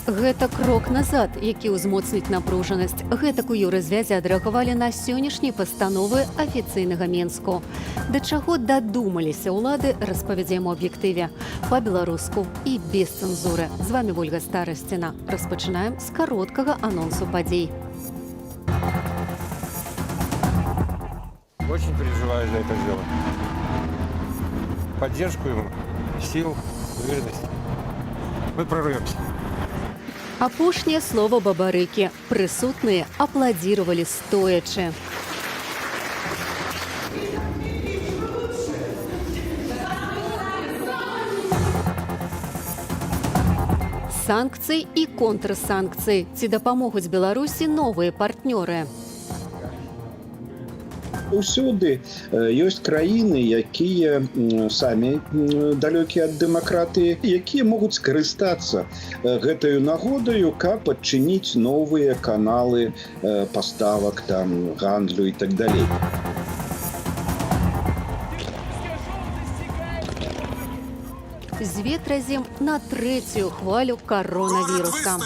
Гэта крок назад, які ўзмоцніць напружанасць. Гэтак у еўразвязе адрэагавалі на сённяшнія пастановы афіцыйнага Менску. Да чаго дадумаліся ўлады, распавядзем у аб'ектыве. Па-беларуску і без цэнзуры. З вами Ольга Старасціна. Распачынаем з кароткага анонсу падзей. Очень переживаю за это дело. Поддержку ему, сил, уверенности. Мы прорвемся. Апошняе слово Бабарыкі. Прысутныя апладзіравалі стоячы. Санкцыі і контрсанкцыі. Ці дапамогуць Беларусі новыя партнёры? Усюды ёсць краіны, якія самі далёкія ад дэмакратыі, якія могуць скарыстацца гэтаю нагодаю, каб адчыніць новыя каналы паставак, там, гандлю і так далей. З ветразем на трэцюю хвалю коронавіруса.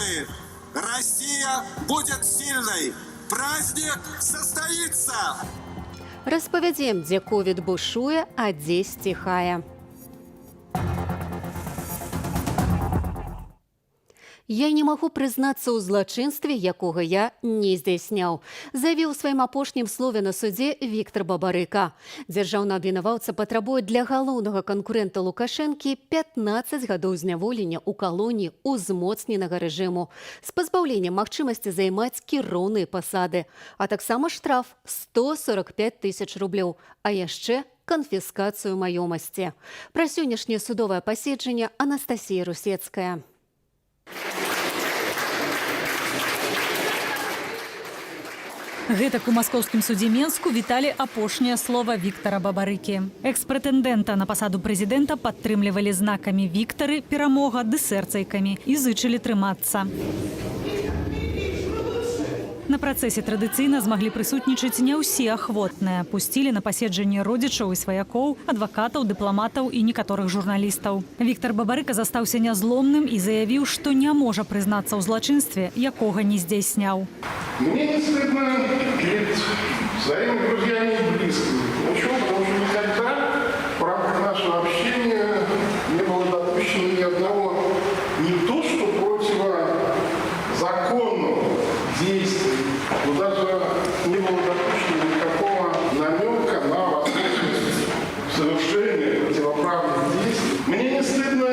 Россия будет сильной. Праздник состоится. Распавядзем, дзе ковід бушуе, а дзе сціхае. Я не магу прызнацца ў злачынстве, якога я не здзяйсняў, заявіў у сваім апошнім слове на судзе Віктор Бабарыка. Дзяржаўны абвінаваўца патрабуе для галоўнага канкурэнта Лукашэнкі 15 гадоў зняволення ў калоніі узмоцненага рэжыму з пазбаўленнем магчымасці займаць кіроўныя пасады, а таксама штраф 145 000 рублёў, а яшчэ канфіскацыю маёмасці. Пра сённяшняе судовае паседжанне Анастасія Русецкая. Гэтак у маскоўскім судзе Менску віталі апошняе слова Віктара Бабарыкі. Экс-прэтэндэнта на пасаду прэзідэнта падтрымлівалі знакамі «Віктары», «Перамога» ды сэрцайкамі і зычылі трымацца. На працэсе традыцыйна змаглі прысутнічаць не ўсе ахвотныя. Пусцілі на паседжанне родзічаў і сваякоў, адвакатаў, дыпламатаў і некаторых журналістаў. Віктар Бабарыка застаўся нязломным і заявіў, што не можа прызнацца ў злачынстве, якога не здзяйсняў. Мне не стыдно перед своими друзьями и близкими. Почему? Потому что никогда в рамках нашего общения не было допущено ни одного, не то что противозаконного действия, но даже не было допущено никакого намека на возможность совершения противоправных действий. Мне не стыдно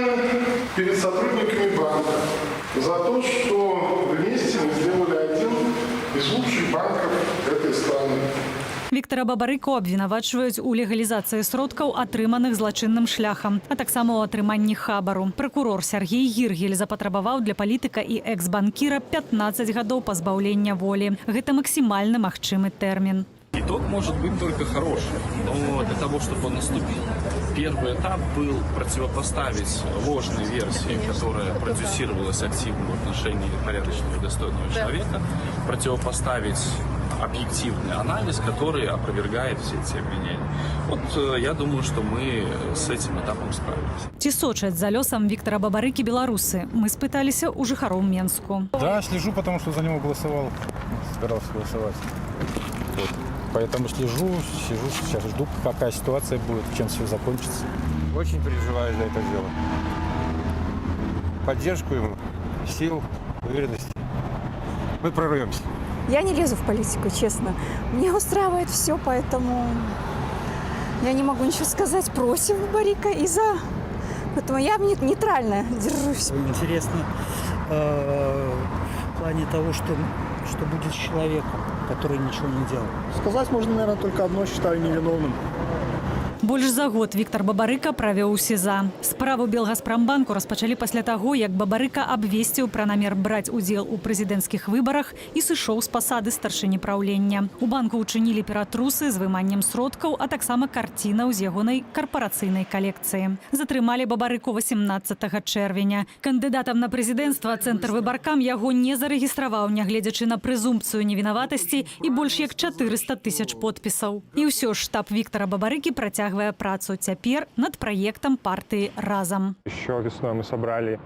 перед сотрудниками банка за то, что вместе мы сделали один из лучших банков этой страны. Віктара Бабарыку абвінавачваюць у легалізацыі сродкаў, атрыманых злачынным шляхам, а таксама ў атрыманні хабару. Пракурор Сергей Гіргель запатрабаваў для палітыка і экс-банкіра 15 гадоў пазбаўлення волі. Гэта максімальны магчымы тэрмін. Итог может быть только хороший, но для того, чтобы он наступил, первый этап был противопоставить ложной версии, которая продюсировалась активно в отношении порядочного и достойного человека, противопоставить объективный анализ, который опровергает все эти обвинения. Вот я думаю, что мы с этим этапом справились. Ці сочаць за лёсам Віктара Бабарыкі беларусы? Мы спыталіся у жыхароў Менску. Да, слежу, потому что за него голосовал. Собирался голосовать. Вот. Поэтому сижу, сейчас жду, какая ситуация будет, чем все закончится. Очень переживаю за это дело. Поддержку ему, сил, уверенности. Мы прорвемся. Я не лезу в политику, честно. Мне устраивает все, поэтому я не могу ничего сказать против Бабарыка и за. Поэтому я нейтрально держусь. Интересно в плане того, что будет с человеком, который ничего не делал. Сказать можно, наверное, только одно, считаю невиновным. Больш за год Віктар Бабарыка правёў у СІЗА. Справу Белгаспромбанку распачалі пасля таго, як Бабарыка абвесціў пра намер браць удзел у прэзідэнцкіх выбарах і сышоў з пасады старшыні праўлення. У банку ўчынілі ператрусы з выманнем сродкаў, а таксама карцінаў з ягонай карпарацыйнай калекцыі. Затрымалі Бабарыку 18 чэрвеня. Кандыдатам на прэзідэнцтва Цэнтр выбаркам яго не зарэгістраваў, нягледзячы на прэзумпцыю невінаватасці і больш як 400 000 подпісаў. І ўсё ж штаб Віктара Бабарыкі працягвае працу цяпер над праектам партыі «Разам». Еще весной мы собрали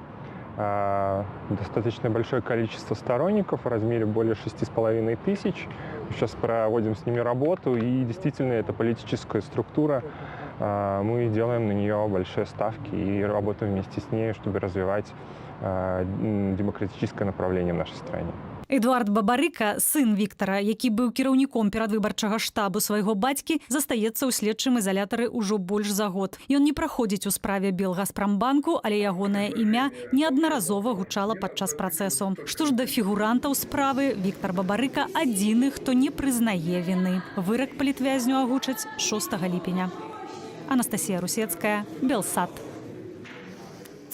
достаточно большое количество сторонников в размере более 6,5 тысяч. Сейчас проводим с ними работу, и действительно это политическая структура. Мы делаем на нее большие ставки и работаем вместе с ней, чтобы развивать демократическое направление в нашей стране. Эдуард Бабарыка, сын Віктара, які быў кіраўніком перадвыбарчага штабу свайго бацькі, застаецца ў следчым ізалятары ўжо больш за год. Ён не праходзіць у справе Белгазпрамбанку, але ягонае імя неаднаразова гучала падчас працэсу. Што ж да фігурантаў справы, Віктар Бабарыка адзіны, хто не прызнае віны. Вырак палітвязню агучаць 6 ліпеня. Анастасія Русецкая, Белсат.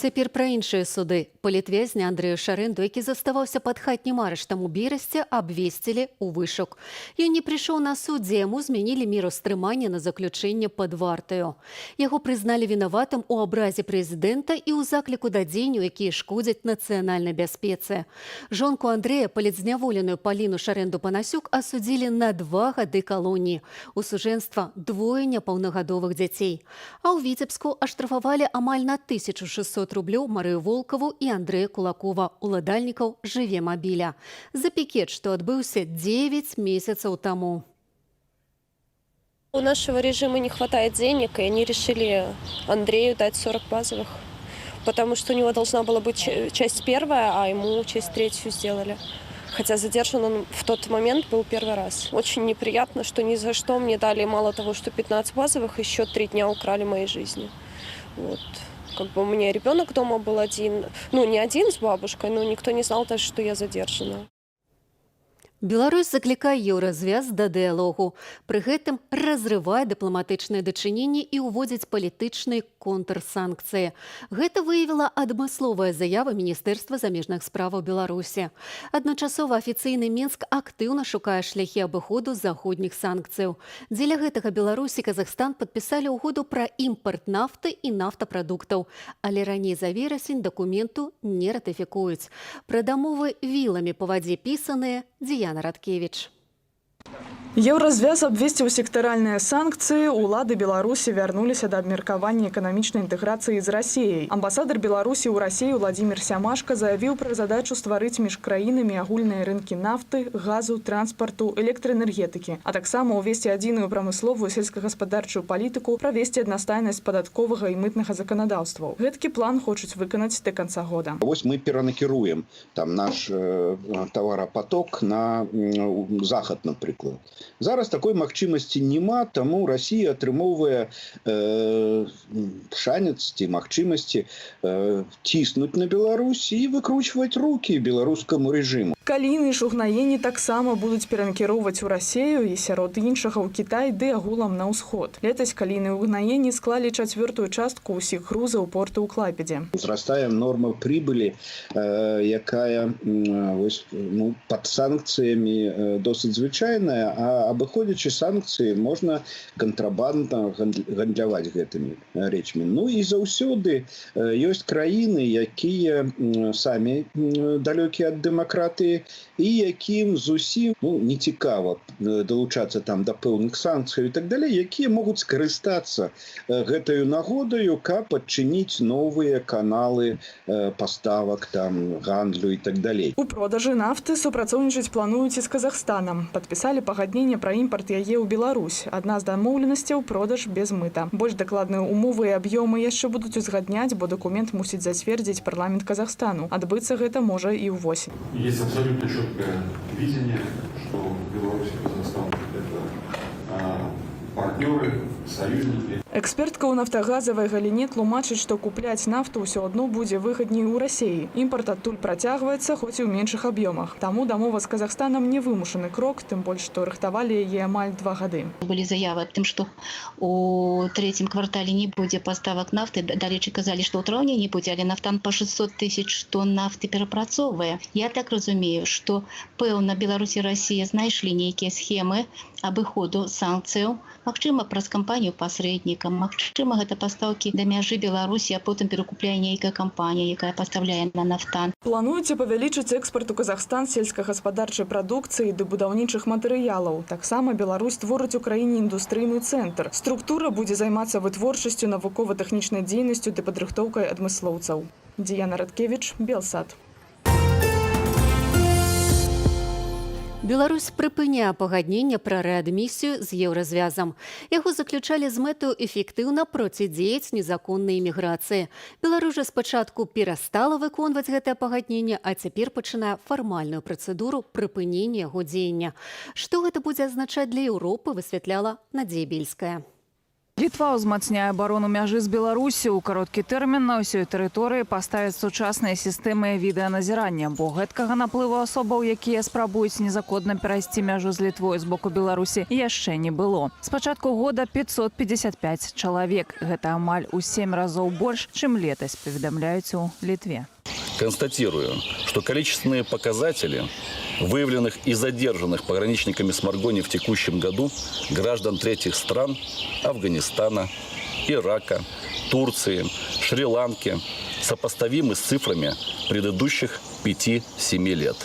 Цяпер пра іншыя суды. Палітвязня Андрэя Шарэнду, які заставаўся пад хатнім арыштам у Берасці, абвесцілі ў вышук. Ён не прыйшоў на суд, дзе яму змянілі меру стрымання на заключэнне пад вартаю. Яго прызналі вінаватым у абразе прэзідэнта і ў закліку да дзеянняў, якія шкодзяць нацыянальнай бяспецы. Жонку Андрэя, палітзняволеную Паліну Шарэнду-Панасюк, асудзілі на 2 гады калоніі. У сужэнства 2 непаўнагадовых дзяцей. А ў Віцебску аштрафавалі амаль на 1600 рублёў Марыю Волкаву і Андрэя Кулакова, уладальнікаў «Жыве-мабіля», за пікет, што адбыўся 9 месяцаў таму. У нашего режима не хватает денег, и они решили Андрею дать 40 базовых, потому что у него должна была быть часть первая, а ему часть третью сделали. Хотя задержан он в тот момент был первый раз. Очень неприятно, что ни за что мне дали мало того, что 15 базовых, еще 3 дня украли моей жизни. Вот. Как бы у меня ребенок дома был один, ну не один с бабушкой, но никто не знал даже, что я задержана. Беларусь заклікае еўразвяз да дыялогу. Пры гэтым разрывае дыпламатычныя дачыненні і ўводзіць палітычныя контрсанкцыі. Гэта выявіла адмысловая заява Міністэрства замежных справаў Беларусі. Адначасова афіцыйны Мінск актыўна шукае шляхі абыходу заходніх санкцыяў. Дзеля гэтага Беларусь і Казахстан падпісалі ўгоду пра імпарт нафты і нафтапрадуктаў. Але раней за верасень дакументу не ратыфікуюць. Пра дамовы віламі па вадзе пісаныя Діяна Радкевіч. Еўразвяз абвесціў сектаральныя санкцыі, улады Беларусі вярнуліся да абмеркавання эканамічнай інтэграцыі з Расіяй. Амбасадар Беларусі ў Расіі Владзімір Сямашка заявіў пра задачу стварыць між краінамі агульныя рынкі нафты, газу, транспарту, электраэнергетыкі, а таксама ўвесці адзіную прамысловую сельскагаспадарчую палітыку, правесці аднастайнасць падатковага і мытнага заканадаўстваў. Гэткі план хочуць выканаць да канца года. Вось мы перанакіруем там наш таварапаток на захад, напрыклад. Зараз такой магчымасці няма, таму Расія атрымоўвае шанец ці магчымасці ціснуць на Беларусь і выкручваць рукі беларускаму рэжыму. Каліны ж угнаенні таксама будуць перанакіроўваць у Расію і сярод іншага ў Кітай ды агулам на ўсход. Летась каліны угнаенні склалі 4-ю частку ўсіх грузаў порту ў Клайпедзе. Зрастае норма прыбылі, якая пад санкцыямі досыць звычайная, а абыходзячы санкцыі можна кантрабандна гандляваць гэтымі рэчамі. Ну і заўсёды ёсць краіны, якія самі далёкія ад дэмакратыі і якім зусім не цікава далучацца там да пэўных санкцый і так далей, якія могуць скарыстацца гэтаю нагодаю, каб адчыніць новыя каналы паставак, там гандлю і так далей. У продажы нафты супрацоўнічаць плануюць і з Казахстанам. Падпісалі пагадненне пра імпарт яе ў Беларусь. Адна з дамоўленасцяў – продаж без мыта. Больш дакладныя умовы і аб'ёмы яшчэ будуць узгадняць, бо дакумент мусіць зацвердзіць парламент Казахстану. Адбыцца гэта можа і ўвосень. Есть абсолютно четкое видение, что Беларусь и Казахстан – это партнеры, союзники. Экспертка ў нафтагазавай галіне тлумачыць, што купляць нафту ўсё адно будзе выгадней у Расіі. Імпарт адтуль працягваецца, хоць і ў меншых аб'ёмах. Таму дамова з Казахстанам не вымушаны крок, тым больш, што рыхтавалі яе амаль 2 гады. Былі заявы аб тым, што у 3-м квартале не будзе паставак нафты. Далечы казалі, што ў траўні не будзе, але нафтан па 600 тысяч тонн нафты перапрацоўвае. Я так разумею, што пэўна Беларусь і Расія знайшлі нейкія схемы абыходу санкцыяў, магчыма, праз кампанію пасрэднікам, магчыма, гэта пастаўкі да мяжы Беларусі, а потым перакупляе нейкая кампанія, якая пастаўляе на нафтан. Плануецца павялічыць экспарт у Казахстан сельскагаспадарчай прадукцыі ды будаўнічых матэрыялаў. Таксама Беларусь творыць у краіне індустрыйны цэнтр. Структура будзе займацца вытворчасцю, навукова-тэхнічнай дзейнасцю ды падрыхтоўкай адмыслоўцаў. Діяна Радкевич, Белсат. Беларусь прыпыняе пагадненне пра рэадмісію з еўразвязам. Яго заключалі з мэтаю эфектыўна процідзеяць незаконнай іміграцыі. Беларусь жа спачатку перастала выконваць гэтае пагадненне, а цяпер пачынае фармальную працэдуру прыпынення яго дзеяння. Што гэта будзе азначаць для Еўропы, высвятляла Надзея Бельская. Літва ўзмацняе абарону мяжы з Беларусі. У кароткі тэрмін на ўсёй тэрыторыі паставяць сучасныя сістэмы відэаназірання, бо гэткага наплыву асобаў, якія спрабуюць незаконна перайсці мяжу з Літвой з боку Беларусі, яшчэ не было. З пачатку года 555 чалавек. Гэта амаль у 7 разоў больш, чым летась, паведамляюць у Літве. Констатирую, что количественные показатели выявленных и задержанных пограничниками с Маргони в текущем году граждан третьих стран Афганистана, Ирака, Турции, Шри-Ланки сопоставимы с цифрами предыдущих 5-7 лет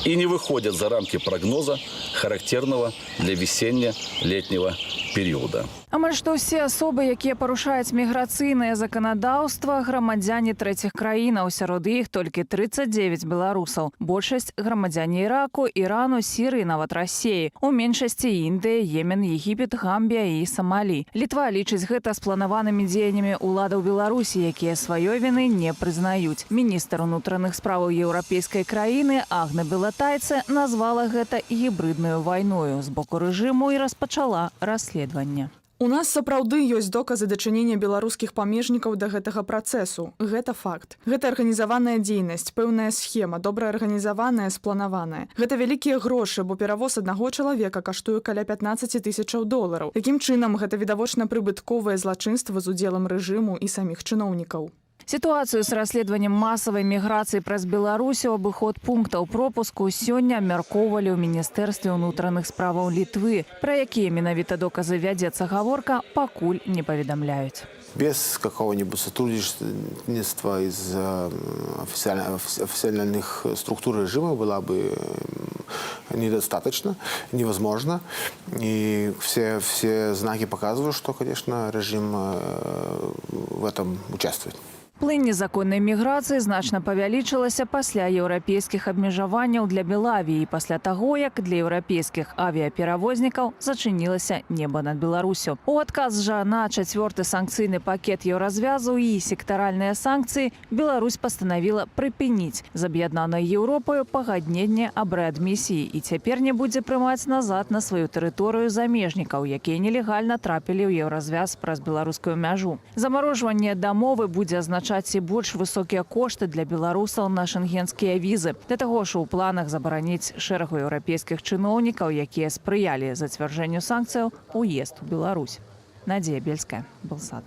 и не выходят за рамки прогноза, характерного для весенне-летнего периода. Амаль што ўсе асобы, якія парушаюць міграцыйнае заканадаўства, грамадзяне трэціх краінаў. Сярод іх толькі 39 беларусаў. Большасць грамадзяне Іраку, Ірану, Сірыі, нават Расіі. У меншасці Індыя, Йемен, Егіпет, Гамбія і Самалі. Літва лічыць гэта спланаванымі дзеяннямі ўладаў Беларусі, якія сваёй віны не прызнаюць. Міністр унутраных справаў еўрапейскай краіны Агна Белатайце назвала гэта гібриднаю вайною з боку рэжыму і распачала расследаванне. У нас сапраўды ёсць доказы дачынення беларускіх памежнікаў да гэтага працэсу. Гэта факт. Гэта арганізаваная дзейнасць, пэўная схема, добра арганізаваная, спланаваная. Гэта вялікія грошы, бо перавоз аднаго чалавека каштуе каля 15 тысячаў долараў. Такім чынам, гэта відавочна прыбытковае злачынства з удзелам рэжыму і саміх чыноўнікаў. Сітуацыю з расследаваннем масавай міграцыі праз Беларусь у абыход пунктаў пропуску сёння абмяркоўвалі ў Міністэрстве ўнутраных справаў Літвы. Пра якія менавіта доказы вядзецца гаворка, пакуль не паведамляюць. Без какого-нибудь сотрудничества из официальных структур режима было бы недостаточно, невозможно. И все знаки показывают, что, конечно, режим в этом участвует. Плынь незаконнай міграцыі значна павялічылася пасля еўрапейскіх абмежаванняў для Белавіі і пасля таго, як для еўрапейскіх авіаперавознікаў зачынілася неба над Беларусю. У адказ жа на 4-ты санкцыйны пакет еўразвязу і сектаральныя санкцыі Беларусь пастанавіла прыпыніць з аб'яднанай Еўропаю пагадненне аб рэадмісіі і цяпер не будзе прымаць назад на сваю тэрыторыю замежнікаў, якія нелегальна трапілі ў еўразвяз праз беларускую мяжу. Замарожванне дамовы будзе азначаць і больш высокія кошты для беларусаў на шэнгенскія візы. Для таго ж у планах забараніць шэрагу еўрапейскіх чыноўнікаў, якія спрыялі зацвярджэнню санкцыяў, уезд у Беларусь. Надзея Бельская, Белсат.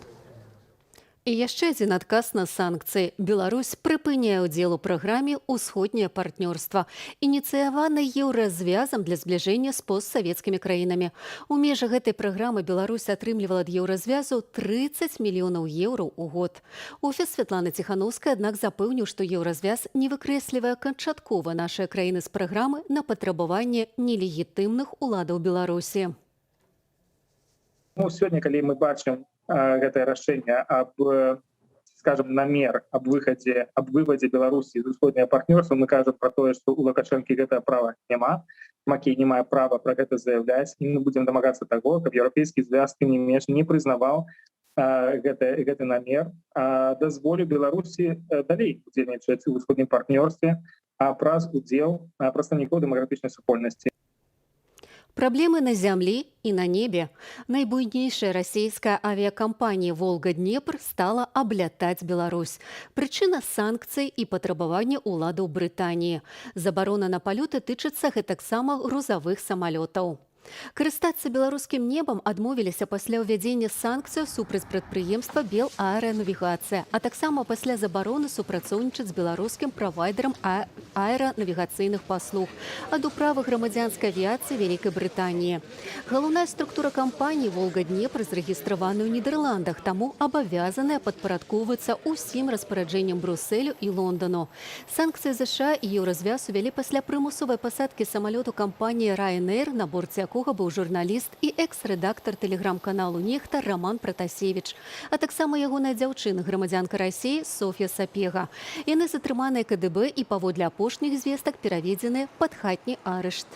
І яшчэ адзін адказ на санкцыі. Беларусь прыпыняе ўдзел у праграме «Усходняе партнёрства», ініцыяванай еўразвязам для збліжэння з постсавецкімі краінамі. У межах гэтай праграмы Беларусь атрымлівала ад еўразвязу 30 мільёнаў еўро ў год. Офіс Святланы Ціханаўскай, аднак, запэўніў, што еўразвяз не выкрэслівае канчаткова нашыя краіны з праграмы на патрабаванне нелегітымных уладаў Беларусі. Сёння, калі мы бачым гэтае рашэнне аб, скажем, намер аб вывадзе Беларусі з усходняе партнёрства, мы кажам пра тое, што у Лукашэнкі гэтага права няма. Макей не мае права пра гэта заяўляць, і мы будзем дамагацца таго, каб еўрапейскі звяз тым не менш не прызнаваў гэты намер, а дазволіў Беларусі далей удзельнічаць у усходнім партнёрстве праз удзел прадстаўнікоў дэмакратычнай супольнасці. Праблемы на зямлі і на небе. Найбуйнейшая расійская авіакампанія «Волга-Днепр» стала аблятаць Беларусь. Прычына санкцый і патрабаванне ўладаў Брытаніі. Забарона на палёты тычыцца гэтаксама грузавых самалётаў. Карыстацца беларускім небам адмовіліся пасля ўвядзення санкцыяў супраць прадпрыемства «Белаэранавігацыя», а таксама пасля забароны супрацоўнічаць з беларускім правайдерам аэранавігацыйных паслуг ад управы грамадзянскай авіяцыі Вялікай Брытаніі. Галоўная структура кампаніі «Волга-Днепр» зарэгістравана ў Нідерландах, таму абавязаная падпарадкоўвацца ўсім распараджэнням Брусэлю і Лондану. Санкцыі ЗША і еўразвяз увялі пасля прымусовай пасадкі самалёту кампаніі «Ryanair», на борце якога якога быў журналіст і экс-рэдактар тэлеграм-каналу «Нехта» Роман Пратасевіч, а таксама ягоная дзяўчына, грамадзянка Расіі Соф'я Сапега. Яны затрыманыя КДБ і паводле апошніх звестак пераведзены пад хатні арышт.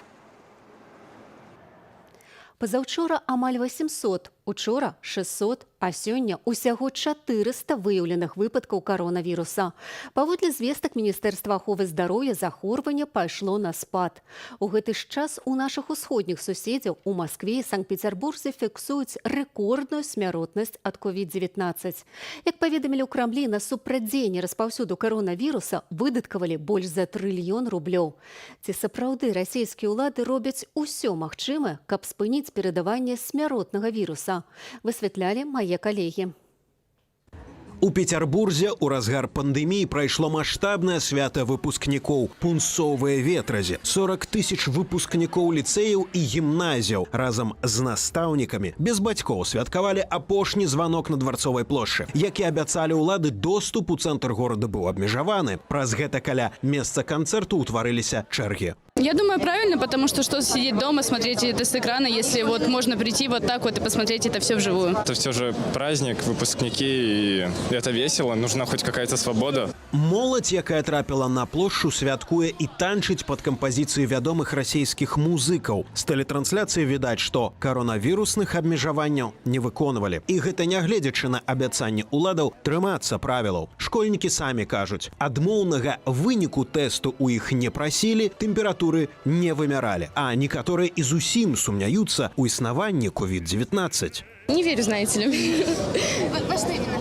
Пазаўчора амаль 800, учора 600, а сёння усяго 400 выяўленых выпадкаў каронавіруса. Паводле звестак Міністэрства аховы здароўя захворванне пайшло на спад. У гэты ж час у нашых усходніх суседзяў у Маскве і Санкт-Петербурзе фіксуюць рэкордную смяротнасць ад COVID-19. Як паведамілі ў Крамлі, на супрацьдзеянне распаўсюду каронавіруса выдаткавалі больш за 1 трыльён рублёў. Ці сапраўды расійскія ўлады робяць усё магчымае, каб спыніць перадаванне смяротнага віруса? Высвятлялі мае калегі. У Петербурзе ў разгар пандэміі прайшло маштабнае свята выпускнікоў пунсовыя ветразі. 40 тысяч выпускнікоў ліцэяў і гімназіяў разам з настаўнікамі без бацькоў святкавалі апошні званок на Дварцовай плошчы. Як і абяцалі ўлады, доступ у цэнтр горада быў абмежаваны. Праз гэта каля месца канцэрту ўтварыліся чэргі. Я думаю, правильно, потому что сидеть дома, смотреть это с экрана, если вот можно прийти вот так вот и посмотреть это все вживую. Это все же праздник, выпускники, и это весело, нужна хоть какая-то свобода. Моладзь, якая трапіла на плошчу, святкуе і танчыць пад кампазіцыі вядомых расійскіх музыкаў. З тэлетрансляцыі відаць, што каронавірусных абмежаванняў не выконвалі. І гэта нягледзячы на абяцанні ўладаў трымацца правілаў. Школьнікі самі кажуць, адмоўнага выніку тэсту ў іх не прасілі, тэмпературы не вымяралі, а некаторыя і зусім сумняюцца ў існаванні COVID-19. Не верю, знаете ли. Во что именно?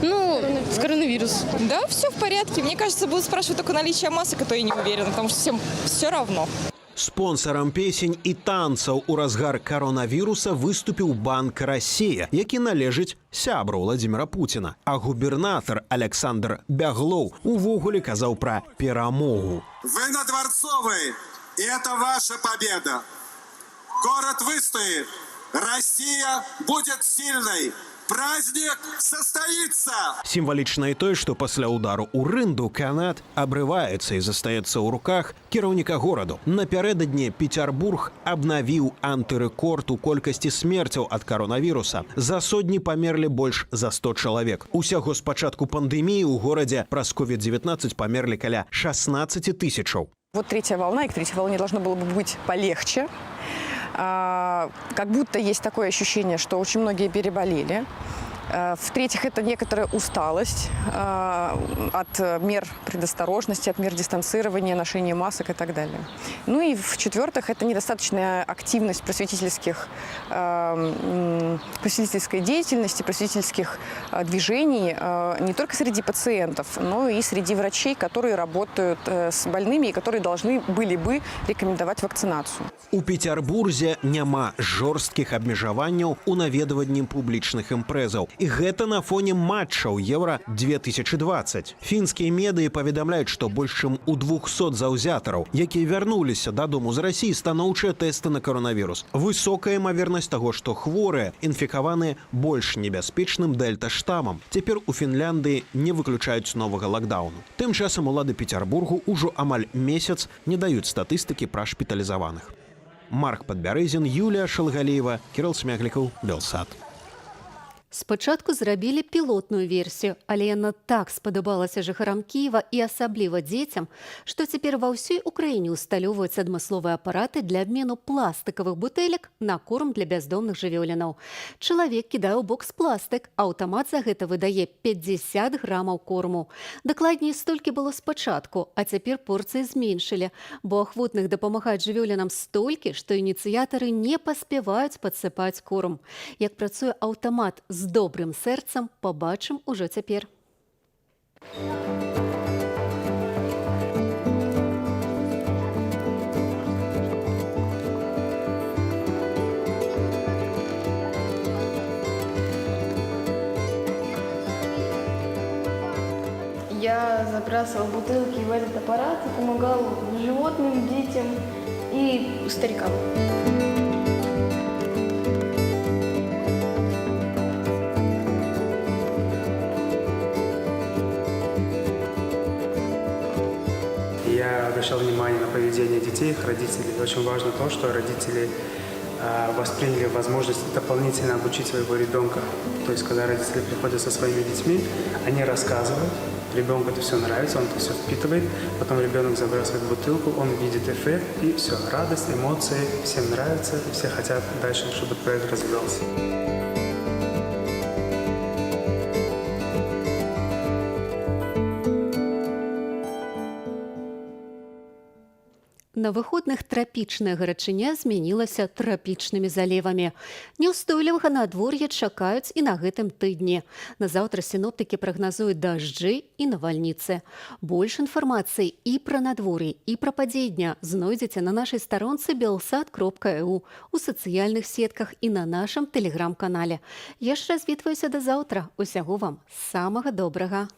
Ну, в коронавирус. Да, все в порядке. Мне кажется, будут спрашивать только наличие масок, а то я не уверена, потому что всем все равно. Спонсорам песень і танцаў у разгар каронавіруса выступіў Банк Расія, які належыць сябру Владимира Путина. А губернатор Александр Бяглоў увогуле казаў пра перамогу. Вы на Дворцовой, и это ваша победа. Город выстоит. Россия будет сильной. Праздник состоится! Сімвалічна і тое, што пасля удару ў рынду канат абрываецца і застаецца ў руках кіраўніка гораду. Напярэдадні Петербург абнавіў антырэкорд у колькасці смерцяў ад каронавіруса. За сотні памерлі больш за 100 чалавек. Усяго з пачатку пандэміі ў горадзе праз COVID-19 памерлі каля 16 тысячаў. Вот третья волна, и к третьей волне должно было бы быть полегче. Как будто есть такое ощущение, что очень многие переболели. В-третьих, это некоторая усталость от мер предосторожности, от мер дистанцирования, ношения масок и так далее. Ну и в-четвертых, это недостаточная активность просветительской деятельности, просветительских движений не только среди пациентов, но и среди врачей, которые работают с больными и которые должны были бы рекомендовать вакцинацию. У Петербурзе няма жорсткіх абмежаванняў у наведванні публічных імпрэзаў. І гэта на фоне матчаў Еўра-2020. Фінскія медыі паведамляюць, што больш чым у 200 заўзятараў, якія вярнуліся дадому з Расіі, станоўчыя тэсты на каронавірус. Высокая імавернасць таго, што хворыя інфікаваныя больш небяспечным дельта-штамам. Цяпер у Фінляндыі не выключаюць новага лакдауну. Тым часам улады Петербургу ўжо амаль месяц не даюць статыстыкі пра шпіталізаваных. Марк Падбярэзін, Юлія Шалгалеева, Кірыл Смяглікаў, Белсат. Спачатку зрабілі пілотную версію, але яна так спадабалася жыхарам Кіева і асабліва дзецям, што цяпер ва ўсёй Украіне усталёўваюць адмысловыя апараты для абмену пластыкавых бутэлек на корм для бяздомных жывёлінаў. Чалавек кідае ў бокс пластык, аўтамат за гэта выдае 50 грамаў корму. Дакладней, столькі было спачатку, а цяпер порцыі зменшылі, бо ахвотных дапамагаць жывёлінам столькі, што ініцыятары не паспяваюць падсыпаць корм. Як працуе аўтамат з добрым сэрцам, пабачым ужо цяпер. Я забрасывал бутылки в этот аппарат и помогал животным, детям и старикам. Я обращал внимание на поведение детей, их родителей. Очень важно то, что родители восприняли возможность дополнительно обучить своего ребенка. То есть, когда родители приходят со своими детьми, они рассказывают, ребенку это все нравится, он это все впитывает, потом ребенок забрасывает бутылку, он видит эффект, и все, радость, эмоции, всем нравится, все хотят дальше, чтобы проект развивался. На выходных трапічная гарачыня змянілася трапічнымі залівамі. Няўстойлівага надвор'я чакаюць і на гэтым тыдні. Назаўтра сіноптыкі прагназуюць дажджы і навальніцы. Больш інфармацыі і пра надвор'е, і пра падзеі дня знойдзеце на нашай старонцы belsat.eu, у сацыяльных сетках і на нашым тэлеграм-канале. Яшчэ развітваюся да заўтра. Усяго вам самага добрага.